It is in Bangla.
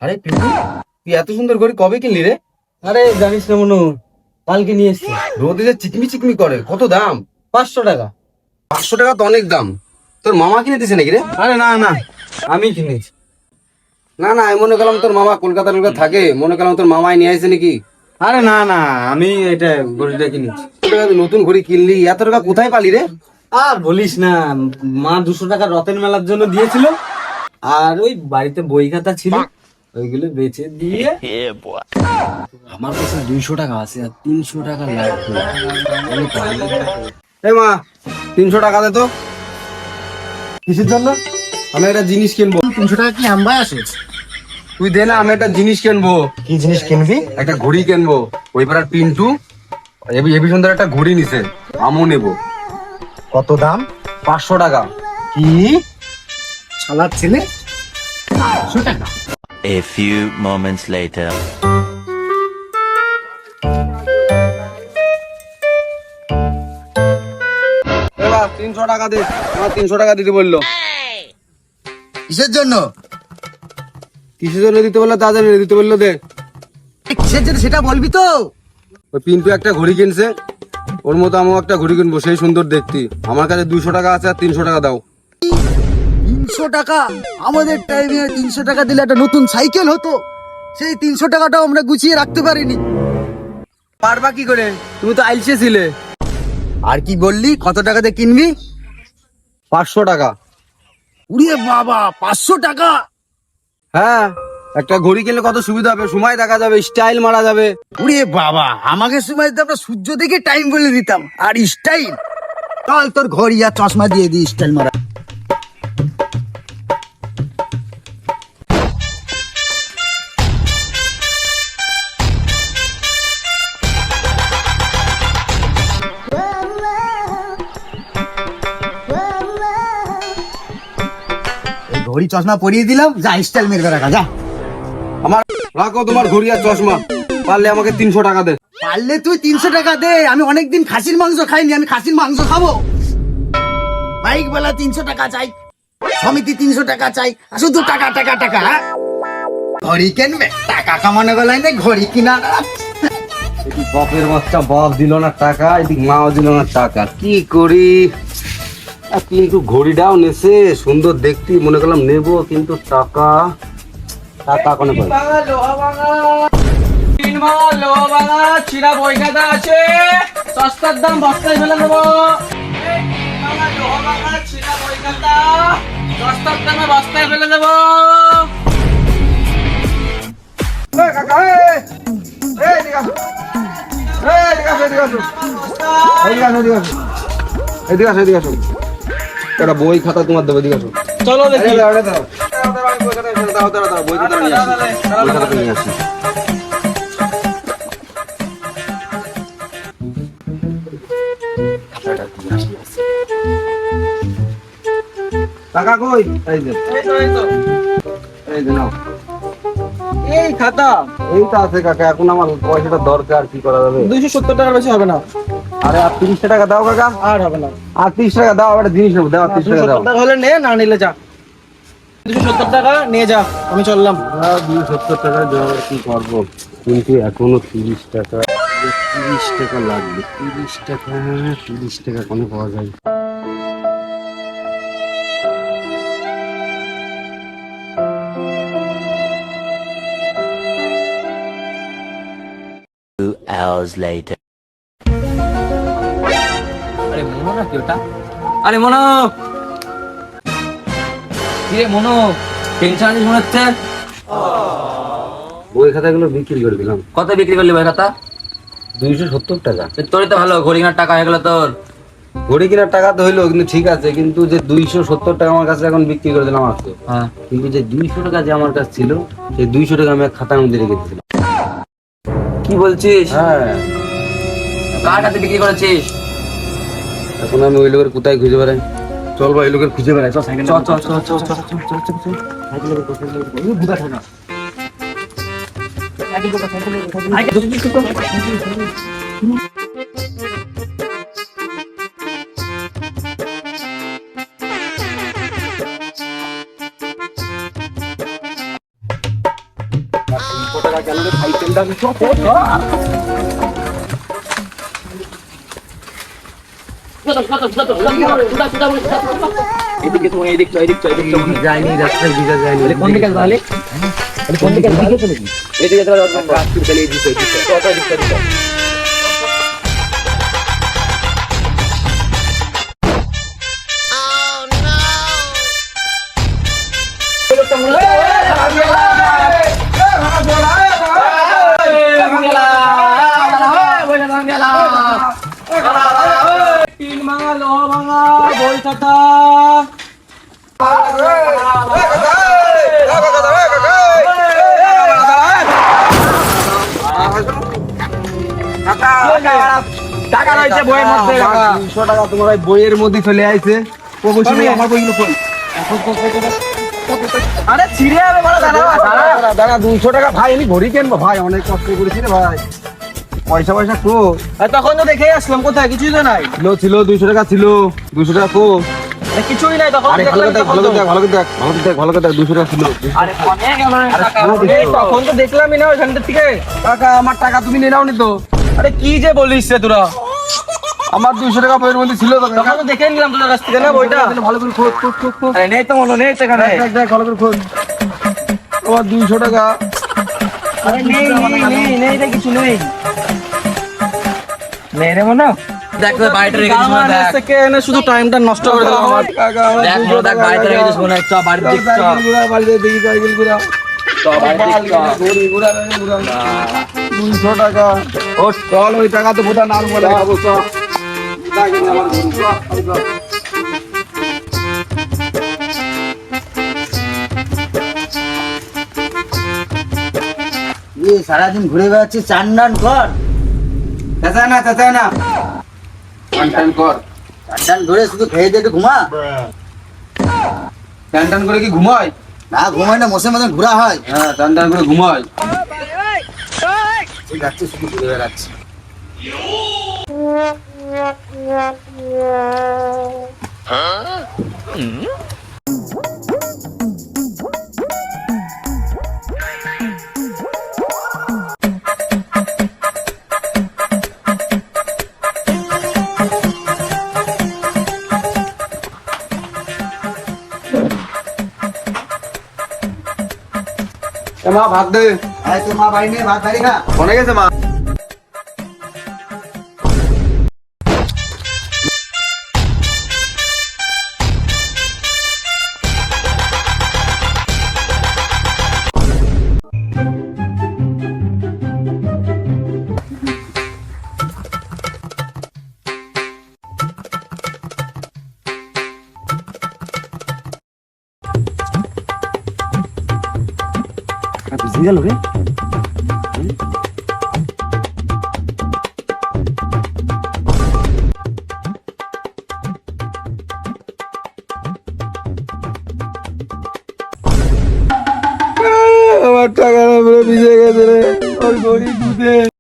আরে পিন্টু, তুই এত সুন্দর ঘড়ি কবে কিনলি রে? আরে জানিস না মনু, কালকে নিয়ে এসছি। রোদে যে চিকমি চিকমি করে, কত দাম? 500 টাকা। 500 টাকা তো অনেক দাম। তোর মামা কিনে দিছে নাকি রে? আরে না না, আমি কিনেছি। না না, আমি মনে করলাম তোর মামা কলকাতা থাকে, মনে করলাম তোর মামাই নিয়ে আসছে নাকি। আরে না না, আমি এটা ঘড়িটা কিনেছি। নতুন ঘড়ি কিনলি, এত টাকা কোথায় পালি রে? আর বলিস না, মা 200 টাকা রতন মেলার জন্য দিয়েছিল, আর ওই বাড়িতে বই খাতা ছিল, ওইগুলো বেচে দিয়ে আমার কাছে 200 টাকা আছে আর 300 টাকা লাগবে। এই মা, 300 টাকা দে তো। কিসের জন্য? আমি একটা জিনিস কিনবো। 300 টাকা কি আমবাই আসে? তুই দে না, আমি একটা জিনিস কিনবো। কি জিনিস কিনবি? একটা ঘড়ি কিনবো। ওই পাড়ার পিন্টু এবি সুন্দর একটা ঘড়ি নিছে, আমও নেবো। কত দাম? 500 টাকা। কি শালার ছেলে, 500 টাকা? A few moments later. এবার 300 টাকা দে। আমার 300 টাকা দিতে বললো। কিসের জন্য? কিসের জন্য দিতে বললো তা জানি না, দিতে বললো দে। কিসের জন্য সেটা বলবি তো। ওই পিন্টু একটা ঘড়ি কিনছে, ওর মতো আমিও একটা ঘড়ি কিনবো, সেই সুন্দর দেখতি। আমার কাছে 200 টাকা আছে, আর 300 টাকা দাও। 300 টাকা? আমাদের টাইমে 300 টাকা দিলে একটা নতুন সাইকেল হতো। সেই 300 টাকাটাও আমরা গুছিয়ে রাখতে পারিনি। পারবা কি করে? তুমি তো আইলসে ছিলে। আর কি বললি, কত টাকাতে কিনবি? 500 টাকা। উড়িয়ে বাবা, 500 টাকা? হ্যাঁ, একটা ঘড়ি কিনলে কত সুবিধা হবে, সময় দেখা যাবে, স্টাইল মারা যাবে। উড়িয়ে বাবা, আমাকে সময় দিতে আমরা সূর্য দেখে টাইম বলে দিতাম, আর স্টাইল। চল তোর ঘড়ি আর চশমা দিয়ে দিই স্টাইল মারা। এই ঘড়ি চশমা পরিয়ে দিলাম, যা স্টাইল মেরবে রাখা যা। আমার রাখো তোমার ঘড়ি আর চশমা, পারলে আমাকে 300 টাকা দে। পারলে তুই 300 টাকা দে, আমি অনেকদিন খাসির মাংস খাইনি, আমি খাসির মাংস খাবো। বাইক বেলা 300 টাকা চাই, সমিতি 300 টাকা চাই, আর শুধু টাকা টাকা টাকা। হ্যাঁ? ঘড়ি কিনবে, টাকা কামানো বেলায় নেই ঘড়ি কিনা। এদিক বাপের বাচ্চা, বাপ দিল না টাকা, এদিক মাও দিল না টাকা, কি করি? কিন্তু ঘড়িটাও নেছে, সুন্দর দেখতি, মনে করলাম নেবো, কিন্তু টাকা টাকা কোনে পাই? চিরা বই খাতা আছে, সস্তার দাম বস্তায় ফেলে দেবো। চিরা বই খাতা সস্তার দামে বস্তায় ফেলে দেবো। একটা বই খাতা তোমার দেবো, এদিকে আসো। চলো দেখি। বই খাতা নিয়ে আসি। টাকা কই? এই যে, এই যে নাও। এই খাতা এইটা আছে কাকা, এখন আমার পয়সাটা দরকার, কি করা যাবে? 270 টাকার বেশি হবে না। আরে আর 30 টাকা দাও কাকা, আর হবে না। আর 30 টাকা দাও, একটা জিনিস নেবো, দাও 30 টাকা দাও। 270 টাকা হলে নে, না নিলে যা। 270 টাকা নিয়ে যা, আমি চললাম। 270 টাকা দেওয়া, কি করবো? কিন্তু এখনো 30 টাকা, 30 টাকা লাগবে। 30 টাকা কোনো পাওয়া যায়? Two hours later. আরে মনো নাকি ওটা? আরে মনো, কি রে মনো, টেনশন আছিস মনে হচ্ছে? বই খাতাগুলো বিক্রি করে দিলাম। কত বিক্রি করলি ভাই খাতা? 270 টাকা। তোরই তো ভালো, ঘড়ি কেনার টাকা হয়ে গেল তোর। ঘড়ি কেনার টাকা তো হইলো, কিন্তু ঠিক আছে, কিন্তু যে 270 টাকা আমার কাছে এখন বিক্রি করে দিলাম আজকে। হ্যাঁ, কিন্তু যে 200 টাকা যে আমার কাছে ছিল, সেই 200 টাকা আমি এক খাতার মধ্যে রেখে দিয়েছিলাম। কি বলছিস? হ্যাঁ, কার কাছে বিক্রি করেছিস? এখন আমি ওই লোকের কোথায় খুঁজে বেড়াই? চল ভাই, ওই লোকের খুঁজে বেড়াই, চল সাইকেল। চল চল চল চল চল চল চল। কেন রে সাইকেলটা আমি চপ এদিকে তোমার এদিক যায়নি রাস্তায় ভিজা যায়নি কোন দিকে তাহলে কোন দিকে চলে কি এদিকে তো কাজ করে চলে এদিকে কত এদিকে টাকা রয়েছে বইয়ের মধ্যে 200 টাকা তোমার ওই বইয়ের মধ্যে চলে আইছে আমার বইগুলো কই আরে ছিড়ে যাবে বড় দাঁড়া 200 টাকা ভাই আমি ঘড়ি কিনবো ভাই অনেক কষ্ট করেছি রে ভাই পয়সা কো তখন তো দেখে আসলাম কোথায় কিছুই তো নাই ছিল 200 টাকা ছিল 200 টাকা কো কিছুই নাই তখন আরে ভালো করে দেখ 200 টাকা ছিল আরে অনেক আমার টাকা তখন তো দেখলামই না ওখান থেকে টাকা আমার টাকা তুমি নিয়ে নাও নি তো আরে কি যে বলিস রে তোরা আমার 200 টাকা বইয়ের মধ্যে ছিল তো তখন তো দেখে নিলাম তোর কাছ থেকে না বইটা ভালো করে খোঁজ আরে নেই তো মনে নেই তো এখানে দেখ ভালো করে খোঁজ আমার 200 টাকা আরে নেই রে কিছু নেই নেই রে মনে দেখ তো বাইরে রেখে দিস না দেখ থেকে এনে শুধু টাইমটা নষ্ট করে দিলাম আমার দেখ মনে দেখ বাইরে রেখে দিস মনে একটা বাড়ি দিক চ বাড়িতে দেখি সাইকেল ঘুরা তো বাড়ি দিক চ 200 টাকা ও চল ওই টাকা তো বোধা নাল বলে খাবো চল সারাদিন ঘুরে বেড়াচ্ছি চান ডান কর চাচা না টান কর চান ডান ঘুরে শুধু খেয়ে দিয়ে একটু ঘুমা টান করে কি ঘুমায় না ঘুমাই না মশে মতন ঘোরা হয় হ্যাঁ টান করে ঘুমায় ঠিক আছে শুধু ঘুরে বেড়াচ্ছি মা ভাত দে আরে তোর মা বাড়ি নেই ভাত বাড়ি খা অনেক গেছে মা বুঝে গেল রে আমার টাকা ভিজে গেছে রে ওর গরিব দুধে